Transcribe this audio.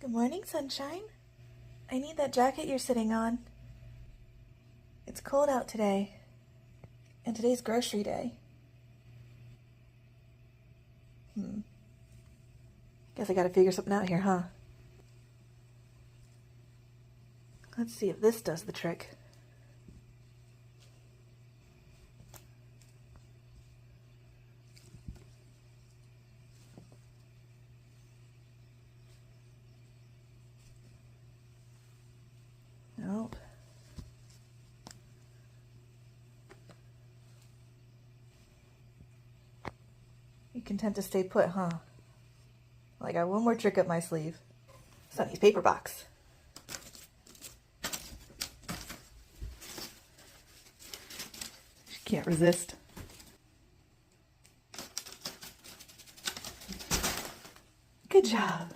Good morning, sunshine. I need that jacket you're sitting on. It's cold out today, and today's grocery day. Guess I gotta figure something out here, huh? Let's see if this does the trick. Nope. You content to stay put, huh? Well, I got one more trick up my sleeve. Sunny's paper box. She can't resist. Good job.